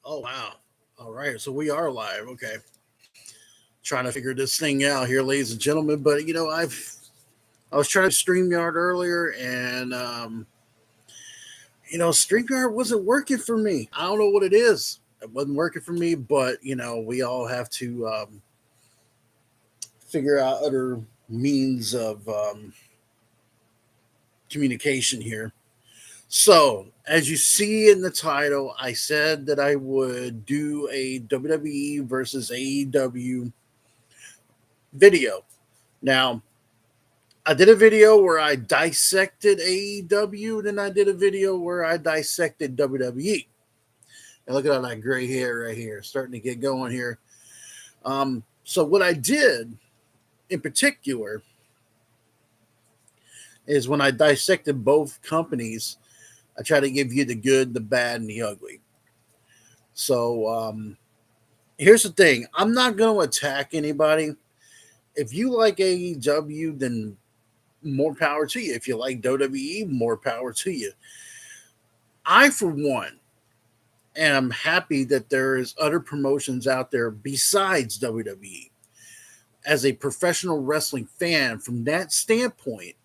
Oh wow. All right. So we are live. Okay. Trying to figure this thing out here, ladies and gentlemen. But I was trying to StreamYard earlier and StreamYard wasn't working for me. I don't know what it is. It wasn't working for me, but we all have to figure out other means of communication here. So, as you see in the title, I said that I would do a WWE versus AEW video. Now, I did a video where I dissected AEW, then I did a video where I dissected WWE. And look at all that gray hair right here, starting to get going here. So, what I did in particular is when I dissected both companies, I try to give you the good, the bad, and the ugly. So, here's the thing, I'm not going to attack anybody. If you like AEW, then more power to you. If you like WWE, more power to you. I, for one, am happy that there is other promotions out there besides WWE. As a professional wrestling fan, from that standpoint,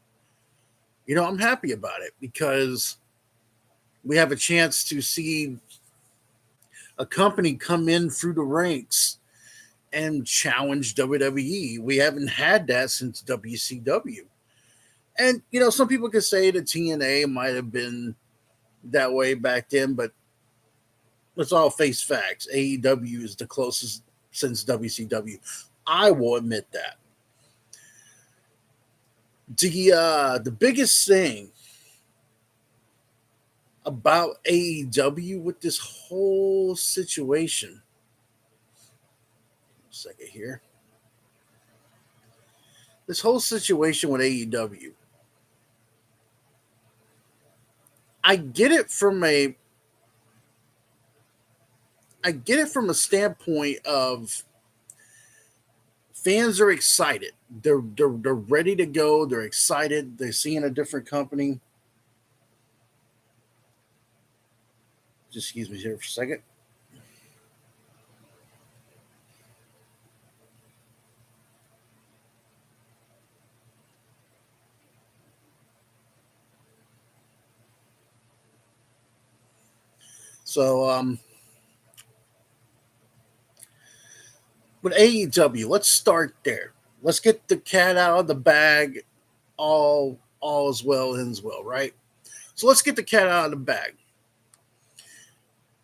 I'm happy about it because we have a chance to see a company come in through the ranks and challenge WWE. We haven't had that since WCW. And, some people could say that TNA might have been that way back then, but let's all face facts. AEW is the closest since WCW. I will admit that. The biggest thing about AEW with this whole situation, second here, this whole situation with AEW, I get it from a standpoint of fans are excited. They're ready to go. They're excited. They're seeing a different company. Just excuse me here for a second. So, with AEW, let's start there. Let's get the cat out of the bag. All is well ends well, right? So let's get the cat out of the bag.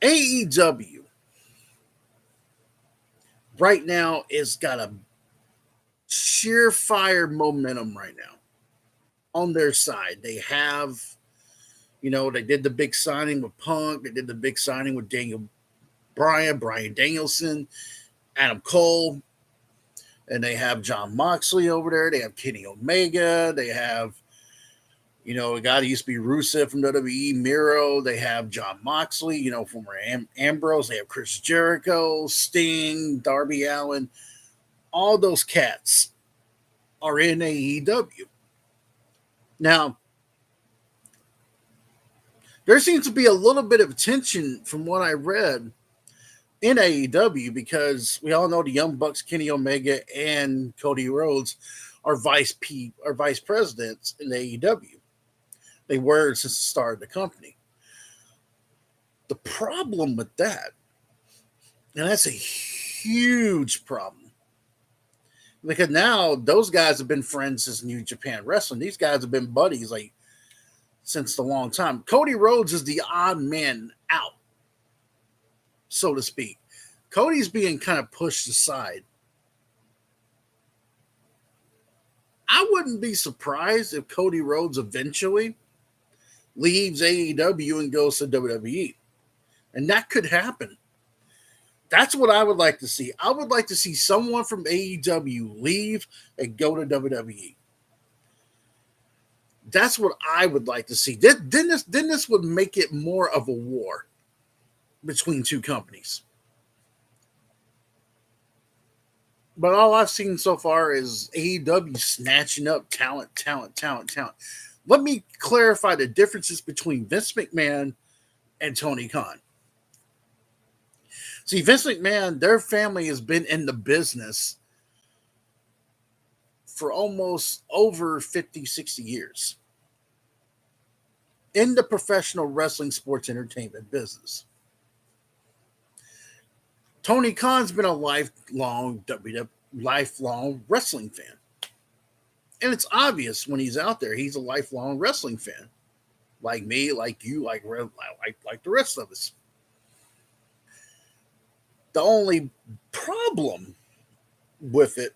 AEW right now is got a sheer fire momentum right now on their side. They have, they did the big signing with Punk. They did the big signing with Brian Danielson, Adam Cole, and they have John Moxley over there. They have Kenny Omega. They have, a guy that used to be Rusev from WWE, Miro. They have John Moxley, former Ambrose. They have Chris Jericho, Sting, Darby Allin. All those cats are in AEW. Now, there seems to be a little bit of tension from what I read in AEW because we all know the Young Bucks, Kenny Omega, and Cody Rhodes are vice presidents in AEW. They were since the start of the company. The problem with that, and that's a huge problem, because now those guys have been friends since New Japan Wrestling. These guys have been buddies since a long time. Cody Rhodes is the odd man out, so to speak. Cody's being kind of pushed aside. I wouldn't be surprised if Cody Rhodes eventually leaves AEW and goes to WWE. And that could happen. That's what I would like to see. I would like to see someone from AEW leave and go to WWE. That's what I would like to see. Then this would make it more of a war between two companies. But all I've seen so far is AEW snatching up talent. Let me clarify the differences between Vince McMahon and Tony Khan. See, Vince McMahon, their family has been in the business for almost over 50, 60 years in the professional wrestling sports entertainment business. Tony Khan's been a lifelong wrestling fan. And it's obvious when he's out there, he's a lifelong wrestling fan. Like me, like you, like the rest of us. The only problem with it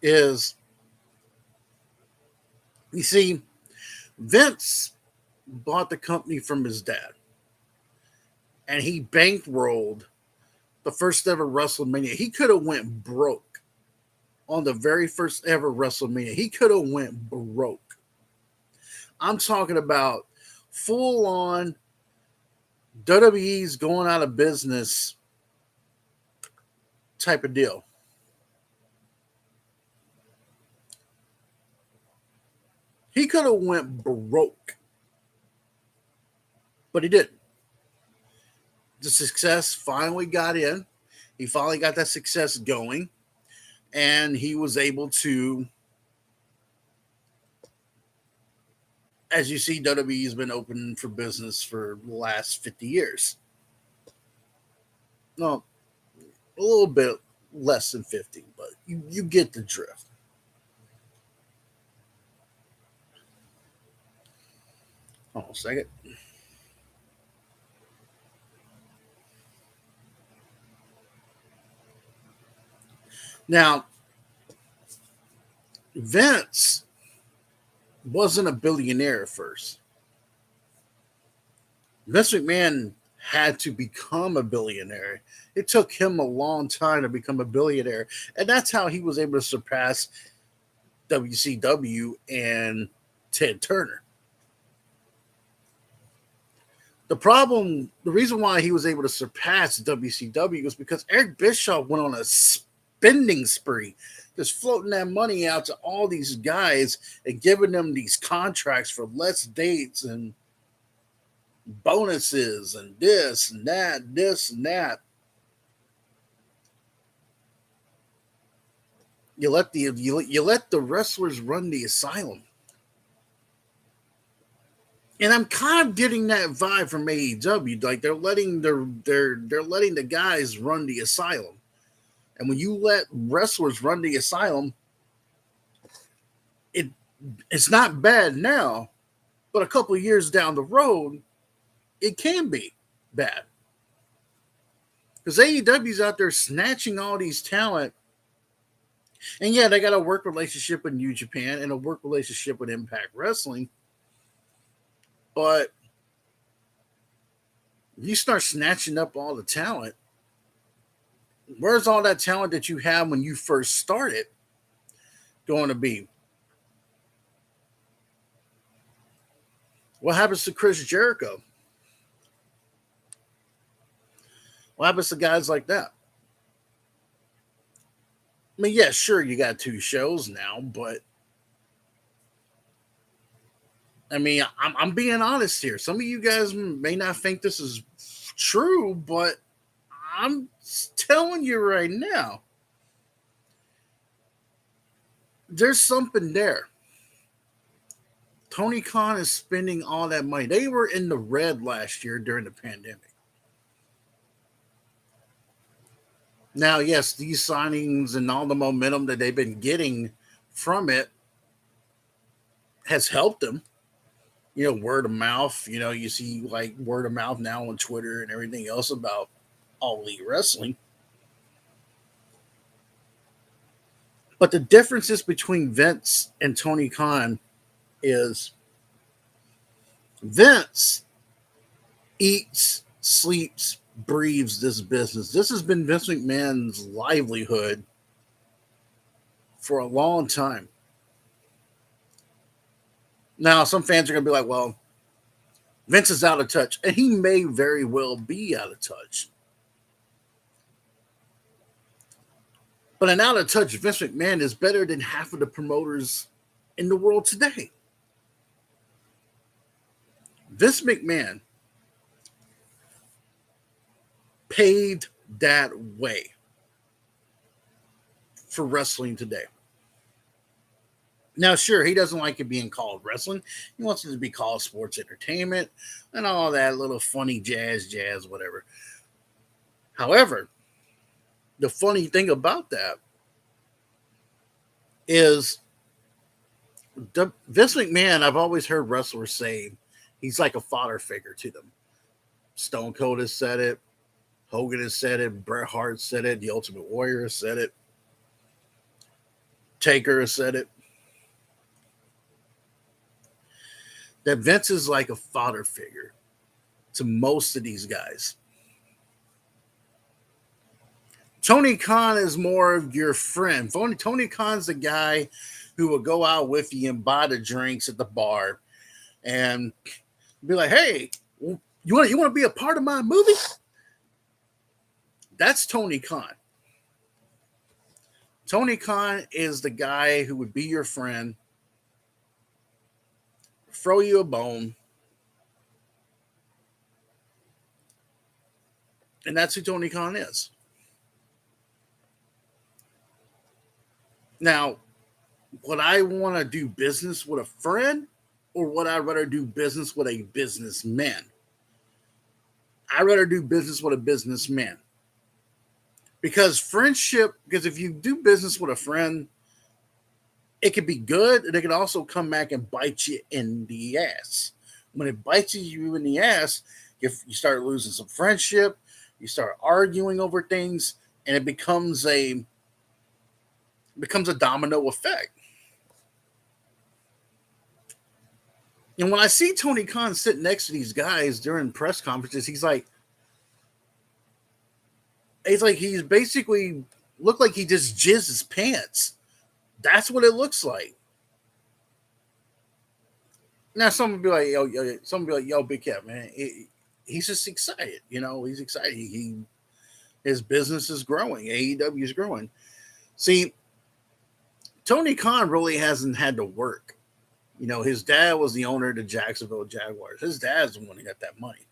is, you see, Vince bought the company from his dad, and he bankrolled the first ever WrestleMania. He could have went broke on the very first ever WrestleMania. He could have went broke. I'm talking about full on WWE's going out of business type of deal. He could have went broke, but he didn't. The success finally got in. He finally got that success going, and he was able to, as you see, WWE has been open for business for the last 50 years. No, a little bit less than 50, but you get the drift. Hold on a second. Now, Vince wasn't a billionaire at first. Vince McMahon had to become a billionaire. It took him a long time to become a billionaire. And that's how he was able to surpass WCW and Ted Turner. The reason why he was able to surpass WCW was because Eric Bischoff went on a spending spree, just floating that money out to all these guys and giving them these contracts for less dates and bonuses and this and that. You let the wrestlers run the asylum. And I'm kind of getting that vibe from AEW. Like they're letting the guys run the asylum. And when you let wrestlers run the asylum, it's not bad now, but a couple of years down the road, it can be bad. Because AEW's out there snatching all these talent. And yeah, they got a work relationship with New Japan and a work relationship with Impact Wrestling. But you start snatching up all the talent. Where's all that talent that you had when you first started going to be? What happens to Chris Jericho? What happens to guys like that? I mean, yeah, sure, you got 2 shows now, but I mean, I'm being honest here. Some of you guys may not think this is true, but I'm telling you right now, there's something there. Tony Khan is spending all that money. They were in the red last year during the pandemic. Now, yes, these signings and all the momentum that they've been getting from it has helped them. Word of mouth. You see like word of mouth now on Twitter and everything else about All Elite Wrestling. But the differences between Vince and Tony Khan is Vince eats, sleeps, breathes this business. This has been Vince McMahon's livelihood for a long time. Now, some fans are going to be like, well, Vince is out of touch. And he may very well be out of touch. But an out of touch Vince McMahon is better than half of the promoters in the world today. Vince McMahon paid that way for wrestling today. Now, sure, he doesn't like it being called wrestling. He wants it to be called sports entertainment and all that little funny jazz, whatever. However, the funny thing about that is Vince McMahon, I've always heard wrestlers say he's like a father figure to them. Stone Cold has said it. Hogan has said it. Bret Hart said it. The Ultimate Warrior has said it. Taker has said it. That Vince is like a father figure to most of these guys. Tony Khan is more of your friend. Tony Khan's the guy who will go out with you and buy the drinks at the bar and be like, hey, you want to be a part of my movie? That's Tony Khan. Tony Khan is the guy who would be your friend, throw you a bone, and that's who Tony Khan is. Now, would I want to do business with a friend, or would I rather do business with a businessman? I'd rather do business with a businessman. Because if you do business with a friend, it could be good, and it can also come back and bite you in the ass. When it bites you in the ass, if you start losing some friendship, you start arguing over things, and it becomes a domino effect. And when I see Tony Khan sitting next to these guys during press conferences, he's like he's basically looked like he just jizzed his pants. That's what it looks like. Now, someone be like, yo, Big Cat, man, he's just excited. He's excited. His business is growing. AEW is growing. See, Tony Khan really hasn't had to work. His dad was the owner of the Jacksonville Jaguars. His dad's the one who got that money.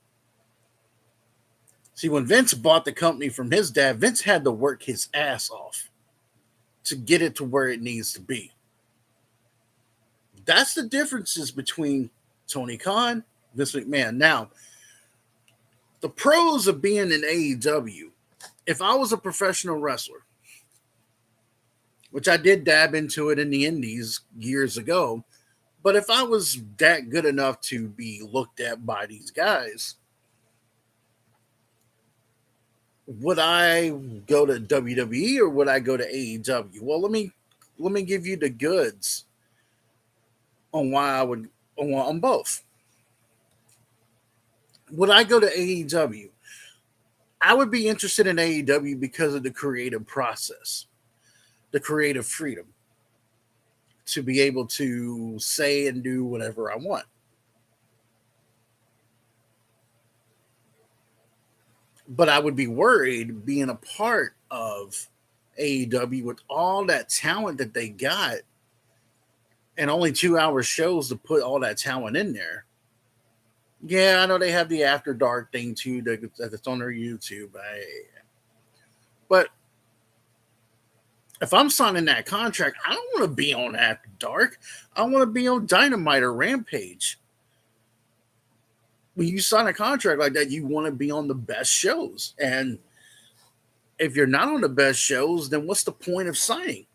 See, when Vince bought the company from his dad, Vince had to work his ass off to get it to where it needs to be. That's the differences between Tony Khan, Vince McMahon. Now, the pros of being in AEW, if I was a professional wrestler, which I did dab into it in the indies years ago, but if I was that good enough to be looked at by these guys, would I go to WWE or would I go to AEW? Well, let me give you the goods on why I would on both. Would I go to AEW? I would be interested in AEW because of the creative process, the creative freedom to be able to say and do whatever I want. But I would be worried being a part of AEW with all that talent that they got and only 2-hour shows to put all that talent in there. Yeah, I know they have the After Dark thing too that's on their YouTube. But if I'm signing that contract, I don't want to be on After Dark. I want to be on Dynamite or Rampage. When you sign a contract like that, you want to be on the best shows. And if you're not on the best shows, then what's the point of signing?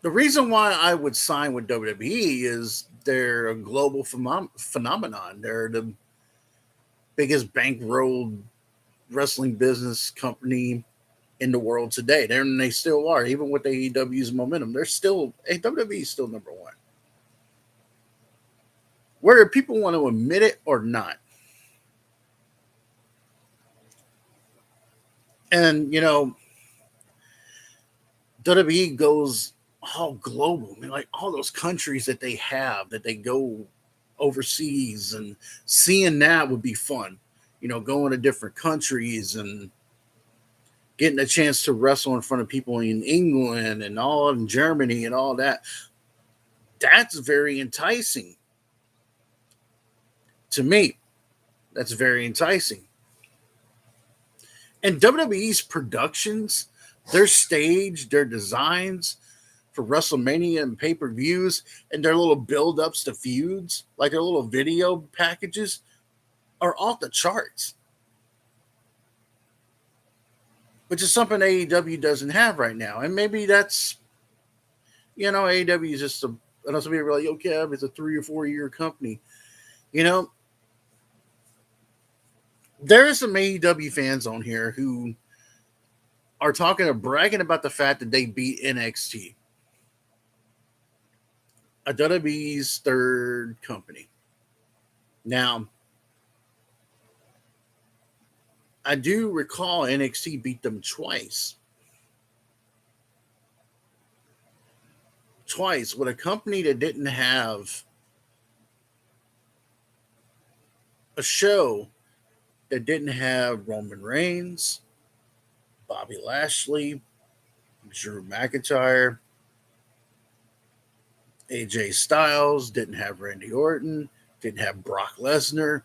The reason why I would sign with WWE is they're a global phenomenon. They're the biggest bankroll wrestling business company in the world today. They still are, even with AEW's momentum. WWE is still number one. Whether people want to admit it or not. And, WWE goes all global. I mean, like all those countries that they have, that they go overseas, and seeing that would be fun. Going to different countries and getting a chance to wrestle in front of people in England and all in Germany and all that. That's very enticing to me. That's very enticing. And WWE's productions, their stage, their designs for WrestleMania and pay-per-views, and their little build-ups to feuds, like their little video packages, are off the charts, which is something AEW doesn't have right now. And maybe that's, AEW is just I know some people are like, okay, it's a 3 or 4 year company. You know, there are some AEW fans on here who are talking or bragging about the fact that they beat NXT, a WWE's third company. Now, I do recall NXT beat them twice. Twice with a company that didn't have a show, that didn't have Roman Reigns, Bobby Lashley, Drew McIntyre, AJ Styles, didn't have Randy Orton, didn't have Brock Lesnar,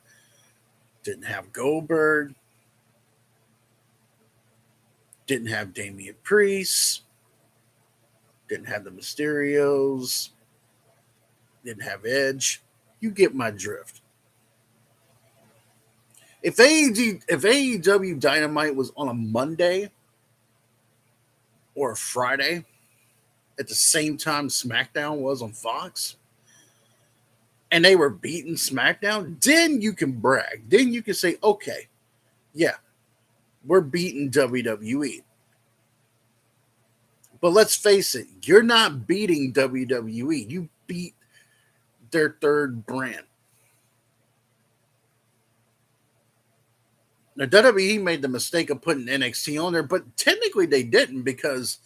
didn't have Goldberg, didn't have Damian Priest, didn't have the Mysterios, didn't have Edge. You get my drift. If AEW Dynamite was on a Monday or a Friday at the same time SmackDown was on Fox, and they were beating SmackDown, then you can brag. Then you can say, okay, yeah, we're beating WWE. But let's face it, you're not beating WWE. You beat their third brand. Now, WWE made the mistake of putting NXT on there, but technically they didn't, because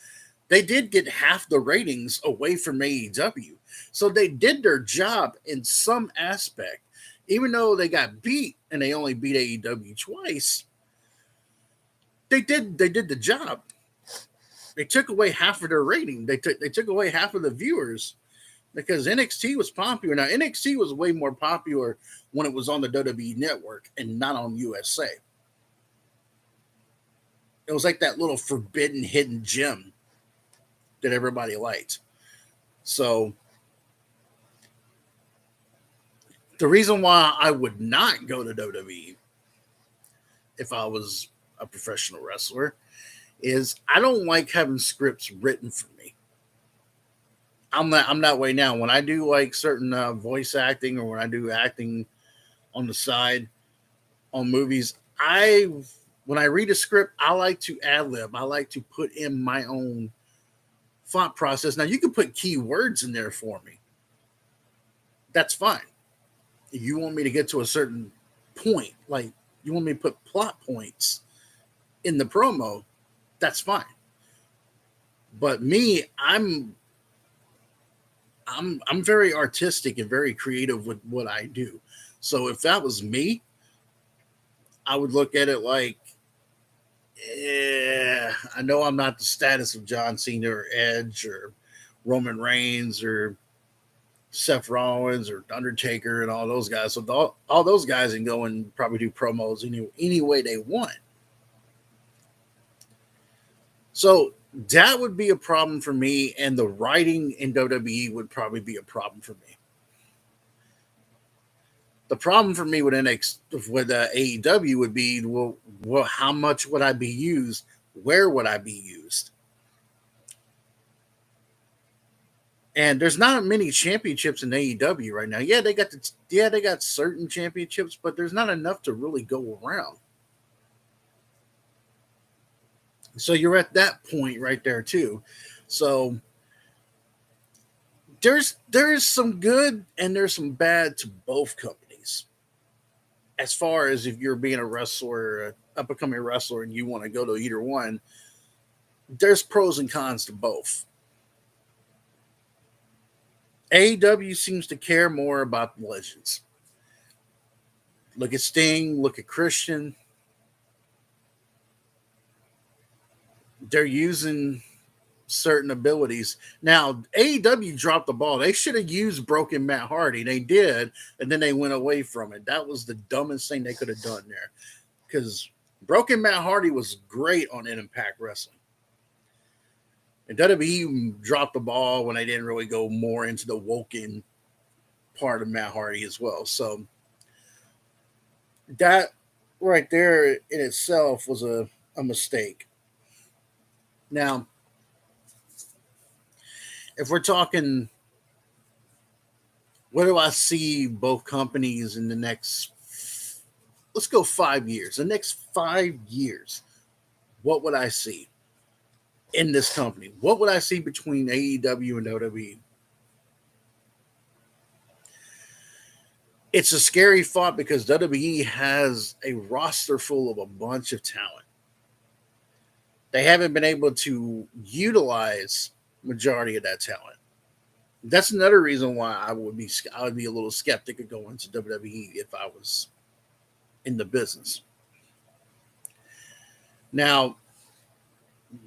they did get half the ratings away from AEW. So they did their job in some aspect. Even though they got beat and they only beat AEW twice, they did the job. They took away half of their rating. They took away half of the viewers, because NXT was popular. Now, NXT was way more popular when it was on the WWE network and not on USA. It was like that little forbidden hidden gem that everybody liked. So the reason why I would not go to WWE if I was a professional wrestler is I don't like having scripts written for me. I'm that way now. When I do like certain voice acting, or when I do acting on the side on movies, when I read a script, I like to ad lib. I like to put in my own thought process. Now, you can put keywords in there for me. That's fine. If you want me to get to a certain point, like you want me to put plot points in the promo, that's fine. But me, I'm very artistic and very creative with what I do. So if that was me, I would look at it like, yeah, I know I'm not the status of John Cena or Edge or Roman Reigns or Seth Rollins or Undertaker and all those guys. So all those guys can go and probably do promos any way they want. So that would be a problem for me, and the writing in WWE would probably be a problem for me. The problem for me with AEW would be, well, how much would I be used? Where would I be used? And there's not many championships in AEW right now. Yeah, they got certain championships, but there's not enough to really go around. So you're at that point right there too. So there's some good and there's some bad to both companies. As far as if you're being a wrestler, up and coming wrestler, and you want to go to either one, there's pros and cons to both. AEW seems to care more about the legends. Look at Sting, look at Christian. They're using certain abilities. Now, AEW dropped the ball. They should have used Broken Matt Hardy. They did, and then they went away from it. That was the dumbest thing they could have done there. Because Broken Matt Hardy was great on Impact Wrestling. And WWE dropped the ball when they didn't really go more into the woken part of Matt Hardy as well. So that right there in itself was a mistake. Now, if we're talking, where do I see both companies in the next, let's go 5 years, the next 5 years, what would I see in this company? What would I see between AEW and WWE? It's a scary thought because WWE has a roster full of a bunch of talent. They haven't been able to utilize majority of that talent. That's another reason why I would be a little skeptic of going to WWE if I was in the business. Now,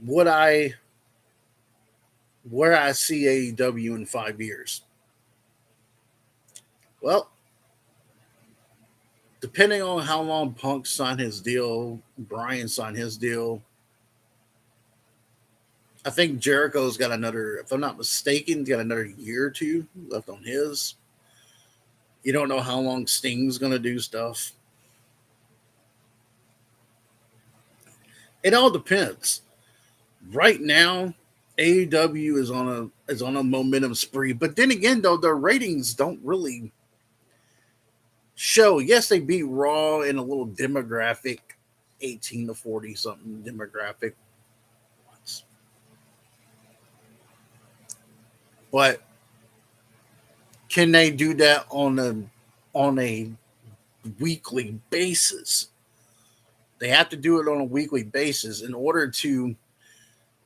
would I where I see AEW in 5 years? Well, depending on how long Punk signed his deal, Brian signed his deal, I think Jericho's got another, if I'm not mistaken, got another year or two left on his. You don't know how long Sting's going to do stuff. It all depends. Right now, AEW is on a momentum spree, but then again, though, their ratings don't really show. Yes, they beat Raw in a little demographic, 18 to 40 something demographic, but can they do that on a weekly basis? They have to do it on a weekly basis in order to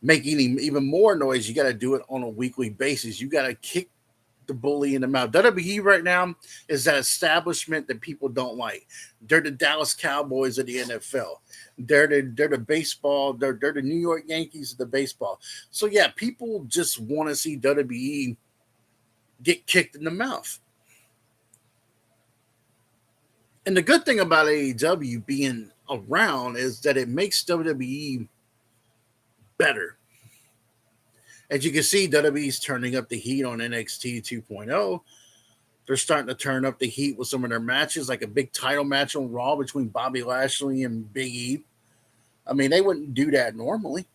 make even more noise. You got to do it on a weekly basis. You got to kick the bully in the mouth. WWE right now is that establishment that people don't like. They're the Dallas Cowboys of the NFL. They're the baseball. They're the New York Yankees of the baseball. So yeah, people just want to see WWE get kicked in the mouth. And the good thing about AEW being around is that it makes WWE better. As you can see, WWE's turning up the heat on NXT 2.0. They're starting to turn up the heat with some of their matches, like a big title match on Raw between Bobby Lashley and Big E. I mean, they wouldn't do that normally.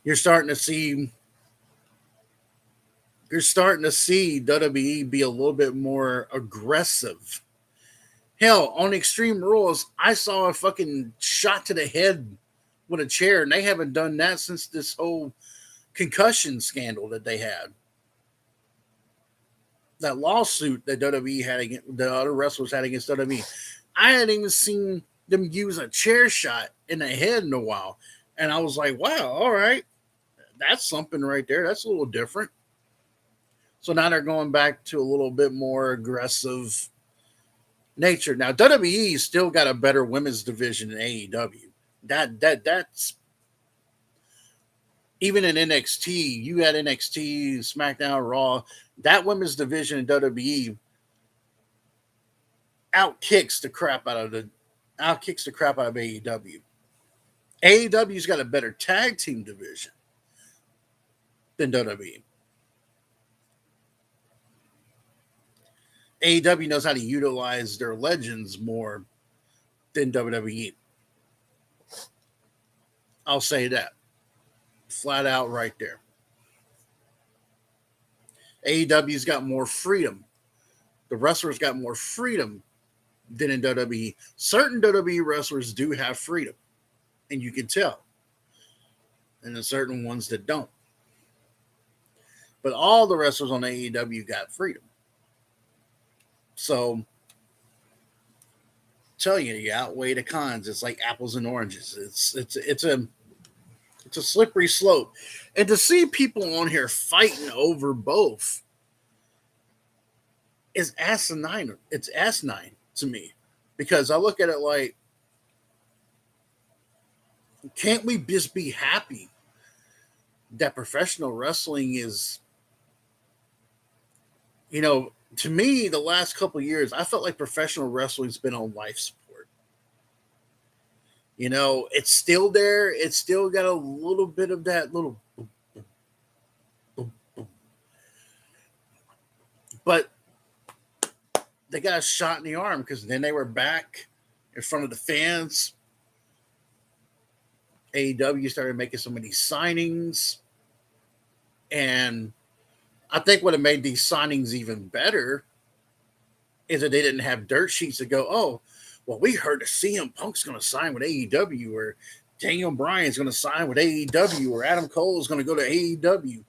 You're starting to see WWE be a little bit more aggressive. Hell, on Extreme Rules, I saw a fucking shot to the head with a chair, and they haven't done that since this whole concussion scandal that they had. That lawsuit that WWE had against the other wrestlers had against WWE. I hadn't even seen them use a chair shot in the head in a while. And I was like, wow, all right. That's something right there. That's a little different. So now they're going back to a little bit more aggressive nature. Now WWE still got a better women's division than AEW. That's even in NXT. You had NXT, SmackDown, Raw. That women's division in WWE outkicks the crap out of AEW. AEW's got a better tag team division than WWE. AEW knows how to utilize their legends more than WWE. I'll say that flat out right there. AEW's got more freedom. The wrestlers got more freedom than in WWE. Certain WWE wrestlers do have freedom, and you can tell. And there's certain ones that don't. But all the wrestlers on AEW got freedom. So tell you, you outweigh the cons. It's like apples and oranges. It's a slippery slope. And to see people on here fighting over both is asinine. It's asinine to me. Because I look at it like, can't we just be happy that professional wrestling is, to me, the last couple of years, I felt like professional wrestling's been on life support. It's still there. It's still got a little bit of that little, but they got a shot in the arm because then they were back in front of the fans. AEW started making so many signings, and I think what have made these signings even better is that they didn't have dirt sheets to go, oh, well, we heard that CM Punk's going to sign with AEW, or Daniel Bryan's going to sign with AEW, or Adam Cole is going to go to AEW.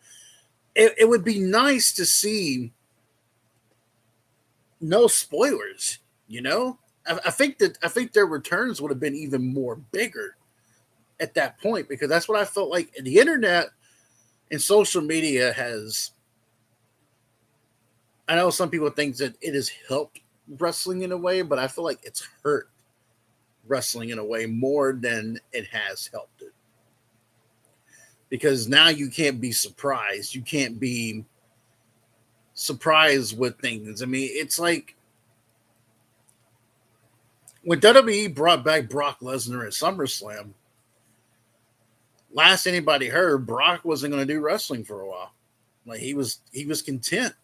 It would be nice to see no spoilers, I think their returns would have been even more bigger at that point, because that's what I felt like. The internet and social media has, I know some people think that it has helped wrestling in a way, but I feel like it's hurt wrestling in a way more than it has helped it. Because now you can't be surprised. You can't be surprised with things. I mean, it's like when WWE brought back Brock Lesnar at SummerSlam, last anybody heard, Brock wasn't going to do wrestling for a while. Like he was content.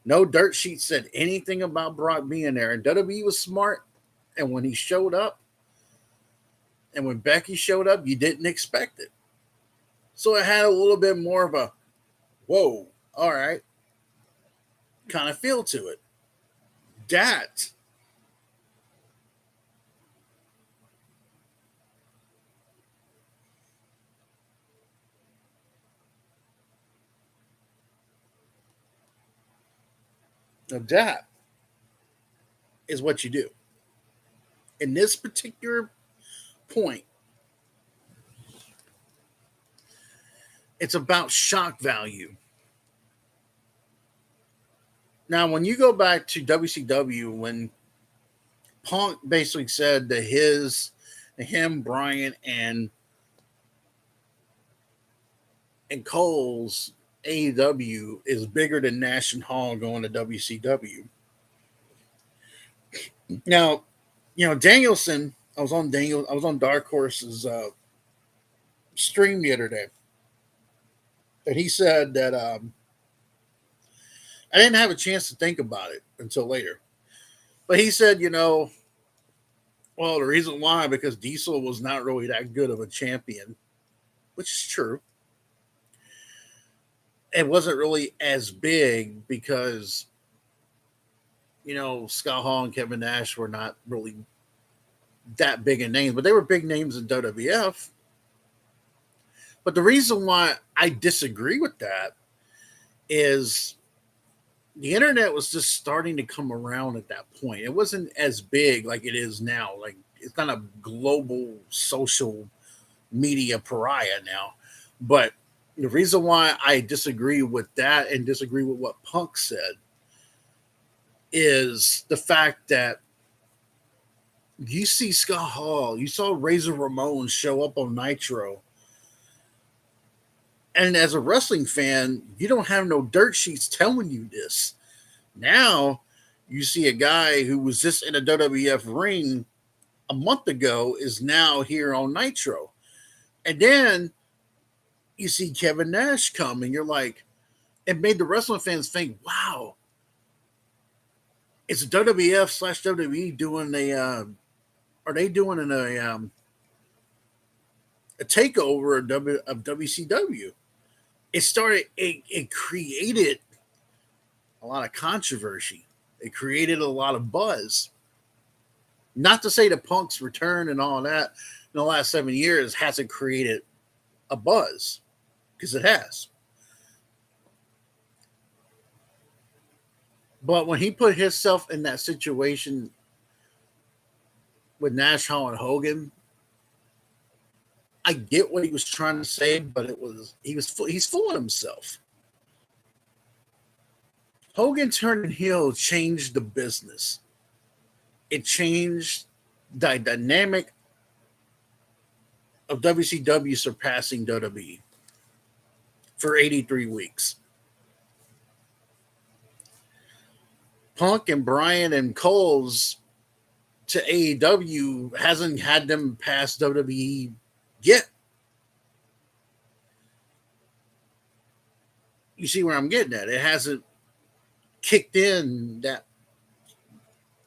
No dirt sheet said anything about Brock being there. And WWE was smart. And when he showed up, and when Becky showed up, you didn't expect it. So it had a little bit more of a, whoa, all right, kind of feel to it. That that is what you do. In this particular point, it's about shock value. Now, when you go back to WCW, when Punk basically said that him, Bryan, and Cole's AEW is bigger than Nash and Hall going to WCW. Now, Danielson. I was on Dark Horse's stream the other day, and he said that I didn't have a chance to think about it until later, but he said, well, the reason why, because Diesel was not really that good of a champion, which is true. It wasn't really as big because, Scott Hall and Kevin Nash were not really that big in names, but they were big names in WWF. But the reason why I disagree with that is the internet was just starting to come around at that point. It wasn't as big like it is now. Like, it's not a global social media pariah now. But the reason why I disagree with that and disagree with what Punk said is the fact that you see Scott Hall, you saw Razor Ramon show up on Nitro. And as a wrestling fan, you don't have no dirt sheets telling you this. Now, you see a guy who was just in a WWF ring a month ago is now here on Nitro. And then you see Kevin Nash come, and you're like, it made the wrestling fans think, wow, it's WWF / WWE doing are they doing a takeover of WCW? It created a lot of controversy. It created a lot of buzz. Not to say the Punk's return and all that in the last 7 years hasn't created a buzz, because it has. But when he put himself in that situation with Nash, Hall, and Hogan, I get what he was trying to say, but he's fooling himself. Hogan turning heel changed the business. It changed the dynamic of WCW surpassing WWE for 83 weeks. Punk and Bryan and Cole's to AEW hasn't had them past WWE yet. You see where I'm getting at? It hasn't kicked in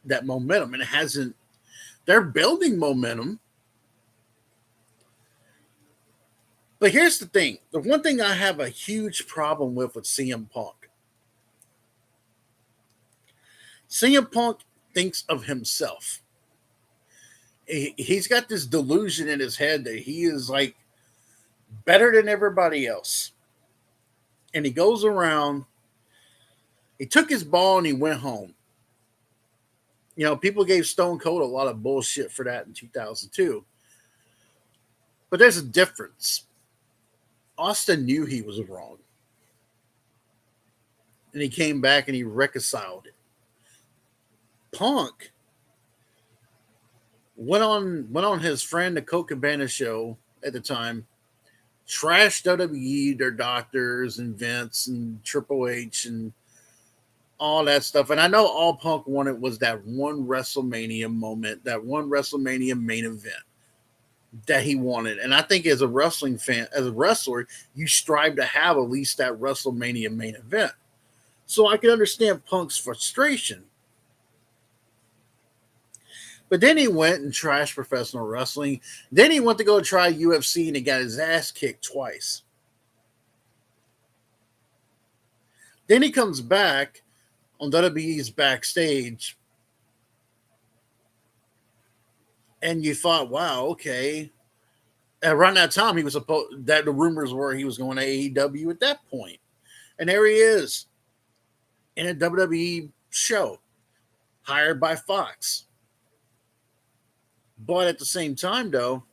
that momentum, and it hasn't. They're building momentum, but here's the thing: the one thing I have a huge problem with CM Punk. CM Punk thinks of himself. He's got this delusion in his head that he is like better than everybody else, and he goes around. He took his ball and he went home. You know, people gave Stone Cold a lot of bullshit for that in 2002. But there's a difference. Austin knew he was wrong. And he came back and he reconciled it. Punk went on his friend the Colt Cabana show at the time, trashed WWE, their doctors and Vince and Triple H and all that stuff. And I know all Punk wanted was that one WrestleMania moment, that one WrestleMania main event that he wanted. And I think as a wrestling fan, as a wrestler, you strive to have at least that WrestleMania main event. So I can understand Punk's frustration. But then he went and trashed professional wrestling. Then he went to go try UFC and he got his ass kicked twice. Then he comes back on WWE's backstage, and you thought, wow, okay. Around that time, he was supposed that the rumors were he was going to AEW at that point. And there he is in a WWE show, hired by Fox. But at the same time, though,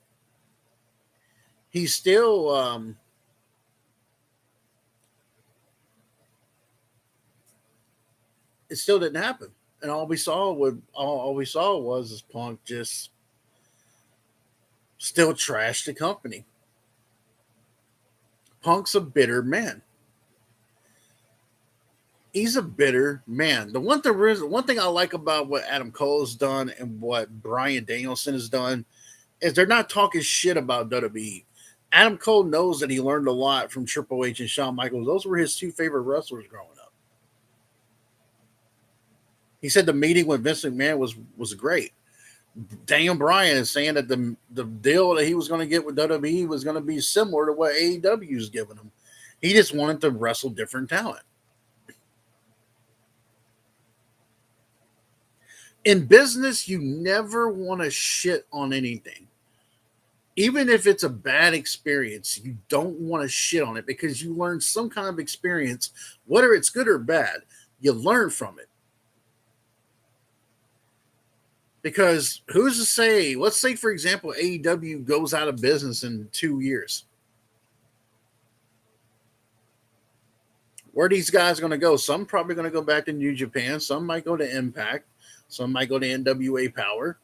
he's still it still didn't happen. And all we saw was Punk just still trashed the company. Punk's a bitter man. He's a bitter man. The one thing I like about what Adam Cole has done and what Bryan Danielson has done is they're not talking shit about WWE. Adam Cole knows that he learned a lot from Triple H and Shawn Michaels. Those were his two favorite wrestlers growing up. He said the meeting with Vince McMahon was great. Daniel Bryan is saying that the deal that he was going to get with WWE was going to be similar to what AEW is giving him. He just wanted to wrestle different talent. In business, you never want to shit on anything. Even if it's a bad experience, you don't want to shit on it because you learn some kind of experience, whether it's good or bad, you learn from it. Because who's to say, let's say, for example, AEW goes out of business in 2 years. Where are these guys going to go? Some probably going to go back to New Japan. Some might go to Impact. Some might go to NWA Power.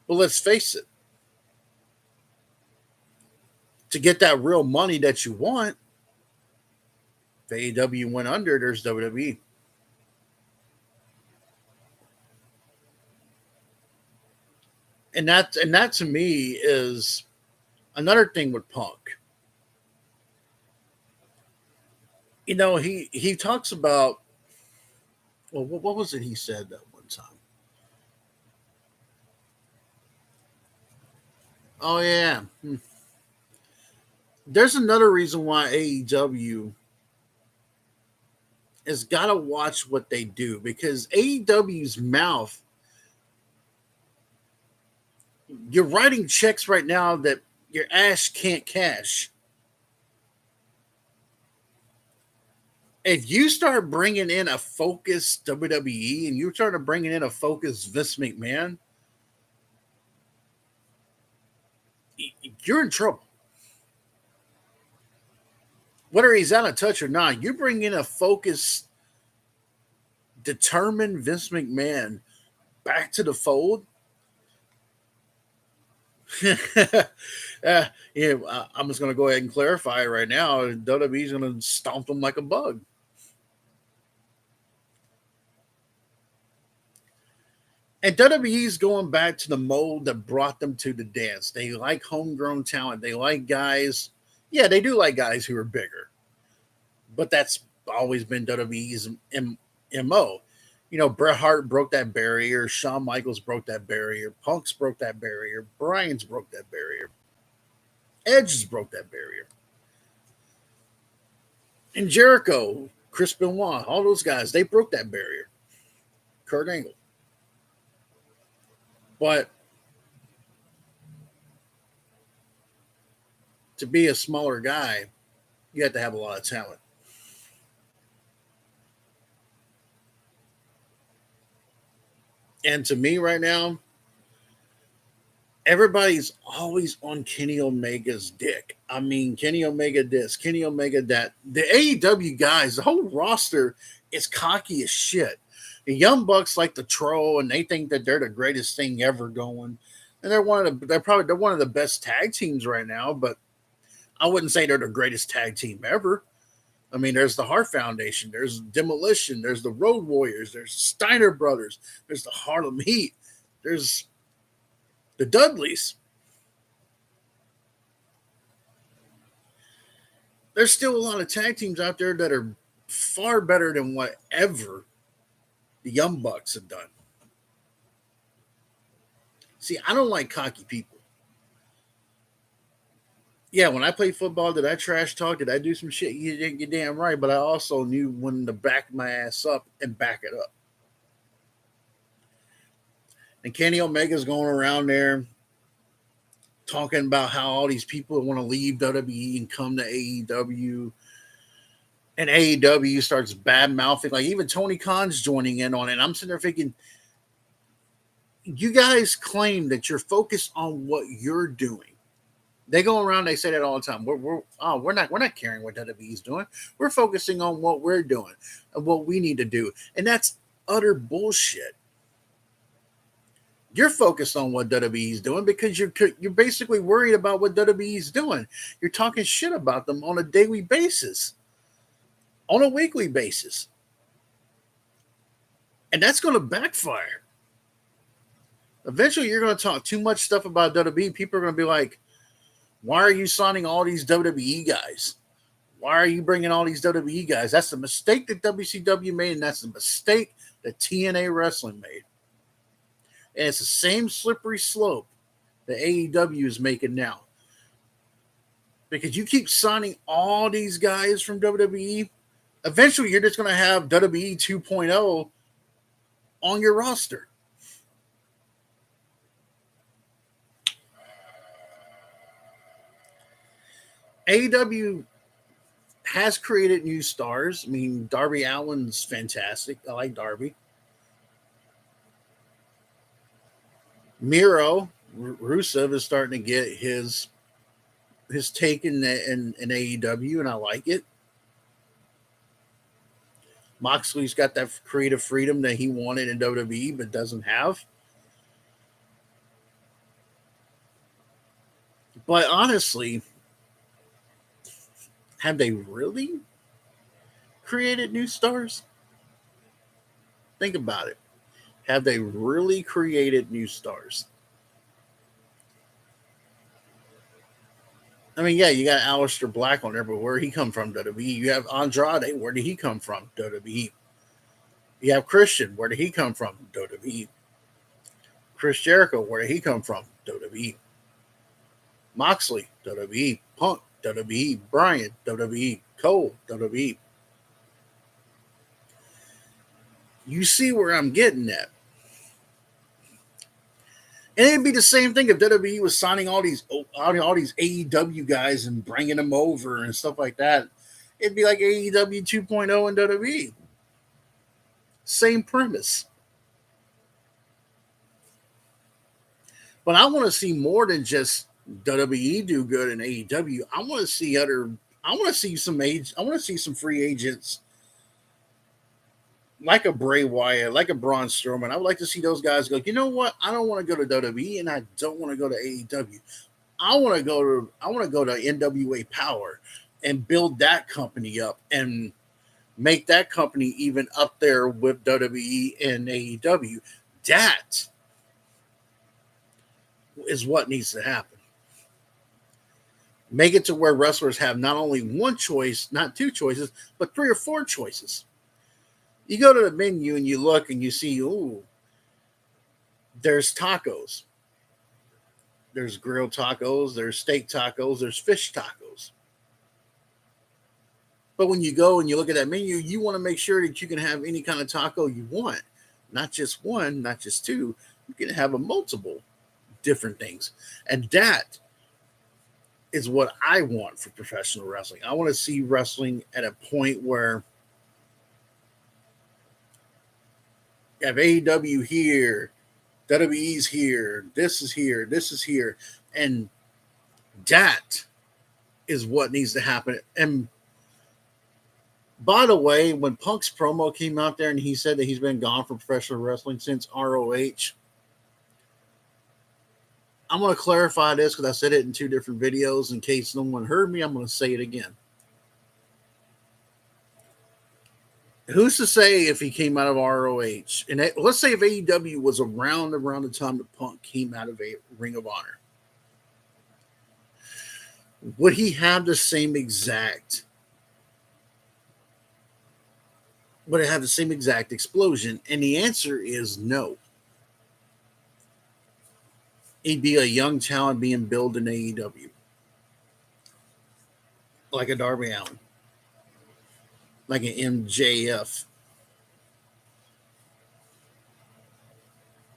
But let's face it. To get that real money that you want, if AEW went under, there's WWE. And that to me is another thing with Punk. You know, he talks about, well, what was it he said that one time? Oh yeah. There's another reason why AEW has got to watch what they do, because AEW's mouth, you're writing checks right now that your ass can't cash. If you start bringing in a focused WWE and you start bringing in a focused Vince McMahon, you're in trouble. Whether he's out of touch or not, you bring in a focused, determined Vince McMahon back to the fold. Yeah, I'm just going to go ahead and clarify it right now. WWE's going to stomp them like a bug. And WWE's going back to the mold that brought them to the dance. They like homegrown talent. They like guys. Yeah, they do like guys who are bigger. But that's always been WWE's MO. You know, Bret Hart broke that barrier. Shawn Michaels broke that barrier. Punk's broke that barrier. Bryan's broke that barrier. Edge's broke that barrier. And Jericho, Chris Benoit, all those guys, they broke that barrier. Kurt Angle. But to be a smaller guy, you have to have a lot of talent. And to me right now, everybody's always on Kenny Omega's dick. I mean, Kenny Omega this, Kenny Omega that. The AEW guys, the whole roster is cocky as shit. The Young Bucks like to troll, and they think that they're the greatest thing ever going. And they're one of the best tag teams right now. But I wouldn't say they're the greatest tag team ever. I mean, there's the Hart Foundation, there's Demolition, there's the Road Warriors, there's the Steiner Brothers, there's the Harlem Heat, there's the Dudleys. There's still a lot of tag teams out there that are far better than whatever the Young Bucks have done. See, I don't like cocky people. Yeah, when I played football, did I trash talk? Did I do some shit? You're damn right, but I also knew when to back my ass up and back it up. And Kenny Omega's going around there talking about how all these people want to leave WWE and come to AEW. And AEW starts bad mouthing. Like even Tony Khan's joining in on it. And I'm sitting there thinking, you guys claim that you're focused on what you're doing. They go around, they say that all the time. We're not caring what WWE's doing. We're focusing on what we're doing and what we need to do. And that's utter bullshit. You're focused on what WWE's doing because you're basically worried about what WWE's doing. You're talking shit about them on a daily basis, on a weekly basis. And that's going to backfire. Eventually, you're going to talk too much stuff about WWE. People are going to be like, why are you signing all these WWE guys? Why are you bringing all these WWE guys? That's the mistake that WCW made, and that's the mistake that TNA Wrestling made. And it's the same slippery slope that AEW is making now. Because you keep signing all these guys from WWE, eventually you're just going to have WWE 2.0 on your roster. AEW has created new stars. I mean, Darby Allin's fantastic. I like Darby. Miro Rusev is starting to get his take in AEW, and I like it. Moxley's got that creative freedom that he wanted in WWE but doesn't have. But honestly, have they really created new stars? Think about it. Have they really created new stars? I mean, yeah, you got Aleister Black on there, but where did he come from? WWE. You have Andrade. Where did he come from? WWE. You have Christian. Where did he come from? WWE. Chris Jericho. Where did he come from? WWE. Moxley. WWE. Punk. WWE. Bryan. WWE. Cole. WWE. You see where I'm getting at. And it'd be the same thing if WWE was signing all these AEW guys and bringing them over and stuff like that. It'd be like AEW 2.0 and WWE. Same premise. But I want to see more than just WWE do good in AEW. I want to see some free agents like a Bray Wyatt, like a Braun Strowman. I would like to see those guys go, you know what? I don't want to go to WWE and I don't want to go to AEW. I want to go to NWA Power and build that company up and make that company even up there with WWE and AEW. That is what needs to happen. Make it to where wrestlers have not only one choice, not two choices, but three or four choices. You go to the menu and you look and you see, ooh, there's tacos. There's grilled tacos, there's steak tacos, there's fish tacos. But when you go and you look at that menu, you want to make sure that you can have any kind of taco you want. Not just one, not just two. You can have a multiple different things. And that is what I want for professional wrestling. I want to see wrestling at a point where you have AEW here, WWE's here, this is here, this is here. And that is what needs to happen. And by the way, when Punk's promo came out there and he said that he's been gone from professional wrestling since ROH, I'm going to clarify this because I said it in two different videos. In case no one heard me, I'm going to say it again. Who's to say if he came out of ROH? And let's say if AEW was around the time that Punk came out of a Ring of Honor, would he have the same exact? Would it have the same exact explosion? And the answer is no. He'd be a young talent being built in AEW, like a Darby Allin, like an MJF.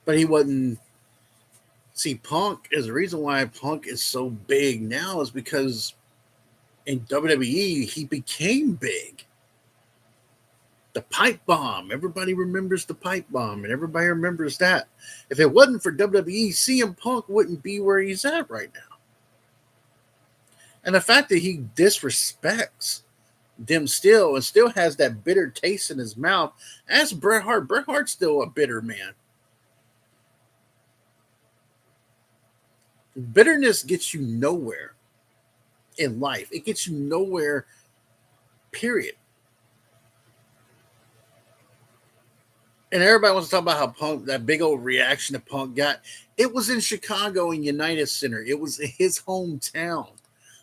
But he wasn't. See, Punk is the reason why Punk is so big now is because in WWE he became big. The pipe bomb. Everybody remembers the pipe bomb, and everybody remembers that. If it wasn't for WWE, CM Punk wouldn't be where he's at right now. And the fact that he disrespects them still and still has that bitter taste in his mouth, as Bret Hart. Bret Hart's still a bitter man. Bitterness gets you nowhere in life. It gets you nowhere, period. And everybody wants to talk about how Punk, that big old reaction that Punk got. It was in Chicago in United Center. It was his hometown.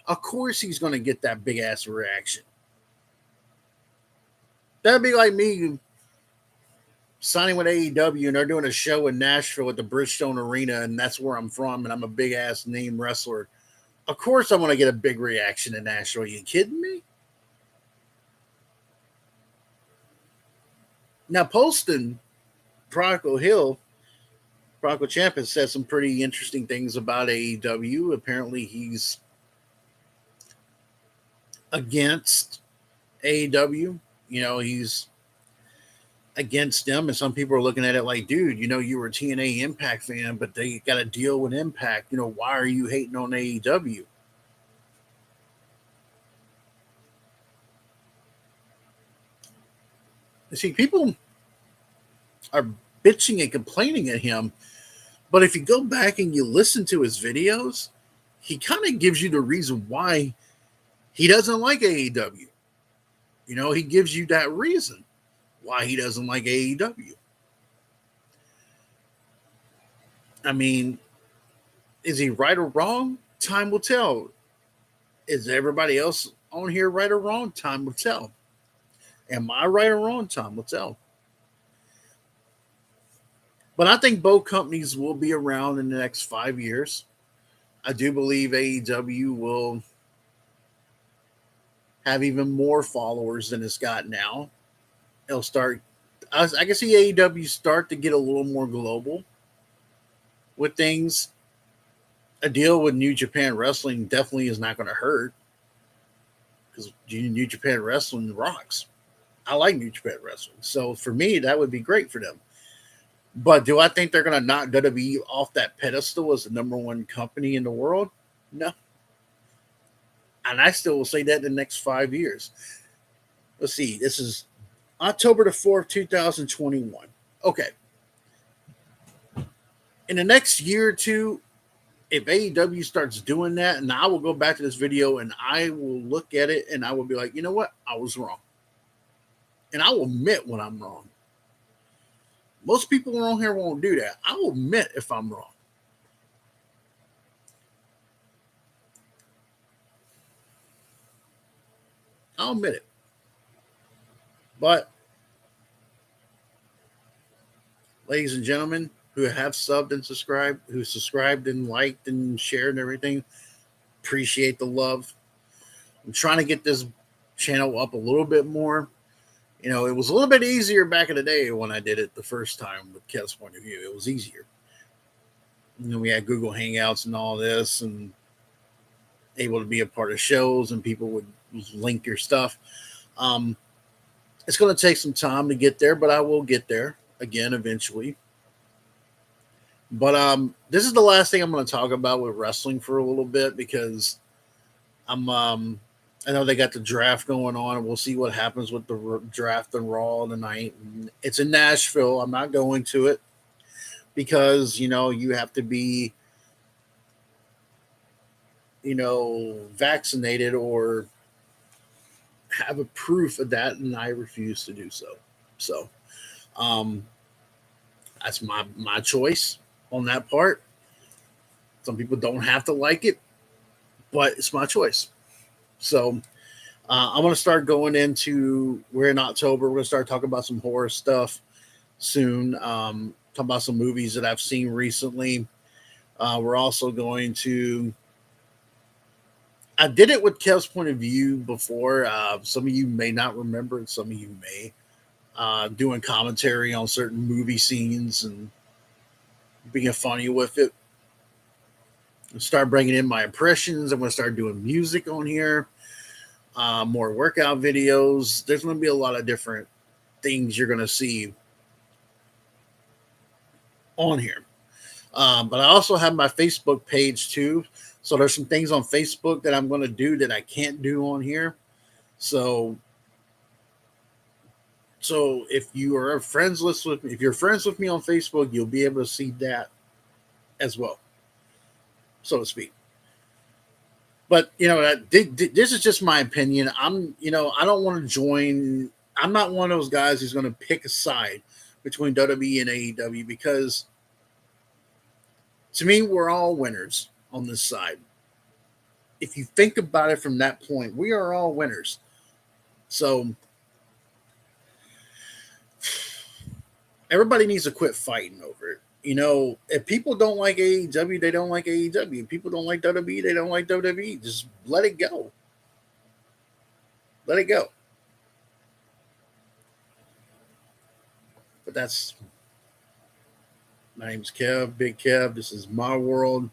Of course he's going to get that big ass reaction. That'd be like me signing with AEW and they're doing a show in Nashville at the Bridgestone Arena, and that's where I'm from, and I'm a big ass name wrestler. Of course I'm going to get a big reaction in Nashville. Are you kidding me? Now, Poston, Bronco Hill, Bronco Champ has said some pretty interesting things about AEW. Apparently, he's against AEW. You know, he's against them, and some people are looking at it like, dude, you know, you were a TNA Impact fan, but they got to deal with Impact. You know, why are you hating on AEW? You see, people are bitching and complaining at him, but if you go back and you listen to his videos, he kind of gives you the reason why he doesn't like AEW. You know, he gives you that reason why he doesn't like AEW. I mean, is he right or wrong? Time will tell. Is everybody else on here right or wrong? Time will tell. Am I right or wrong? Time will tell. But I think both companies will be around in the next 5 years. I do believe AEW will have even more followers than it's got now. It'll start. I can see AEW start to get a little more global with things. A deal with New Japan Wrestling definitely is not going to hurt because New Japan Wrestling rocks. I like New Japan Wrestling. So for me, that would be great for them. But do I think they're going to knock WWE off that pedestal as the number one company in the world? No. And I still will say that in the next 5 years. Let's see. This is October the 4th, 2021. Okay. In the next year or two, if AEW starts doing that, and I will go back to this video and I will look at it and I will be like, you know what? I was wrong. And I will admit when I'm wrong. Most people around here won't do that. I will admit if I'm wrong. I'll admit it. But, ladies and gentlemen who have subbed and subscribed, who subscribed and liked and shared and everything, appreciate the love. I'm trying to get this channel up a little bit more. You know, it was a little bit easier back in the day when I did it the first time with Kev's point of view. It was easier. You know, we had Google Hangouts and all this, and able to be a part of shows, and people would link your stuff. Um, it's going to take some time to get there, but I will get there again eventually. But this is the last thing I'm going to talk about with wrestling for a little bit because I'm I know they got the draft going on, and we'll see what happens with the draft and Raw tonight. And it's in Nashville. I'm not going to it because you know you have to be vaccinated or have a proof of that, and I refuse to do so. So um, that's my choice on that part. Some people don't have to like it, but it's my choice. So I'm going to start going into. We're in October. We're going to start talking about some horror stuff soon. Talk about some movies that I've seen recently. We're also going to. I did it with Kev's point of view before. Some of you may not remember, and some of you may. Doing commentary on certain movie scenes and being funny with it. Start bringing in my impressions. I'm going to start doing music on here. More workout videos. There's going to be a lot of different things you're going to see on here. But I also have my Facebook page too. So there's some things on Facebook that I'm going to do that I can't do on here. So if you are friends list with me, if you're friends with me on Facebook, you'll be able to see that as well, so to speak. But this is just my opinion. I don't want to join. I'm not one of those guys who's going to pick a side between WWE and AEW because to me, we're all winners on this side. If you think about it from that point, we are all winners. So everybody needs to quit fighting over it. If people don't like AEW, they don't like AEW. If people don't like WWE, they don't like WWE. Just let it go. Let it go. But that's my name's Kev, Big Kev. This is my world.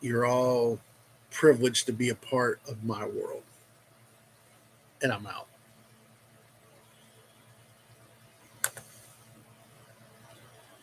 You're all privileged to be a part of my world. And I'm out.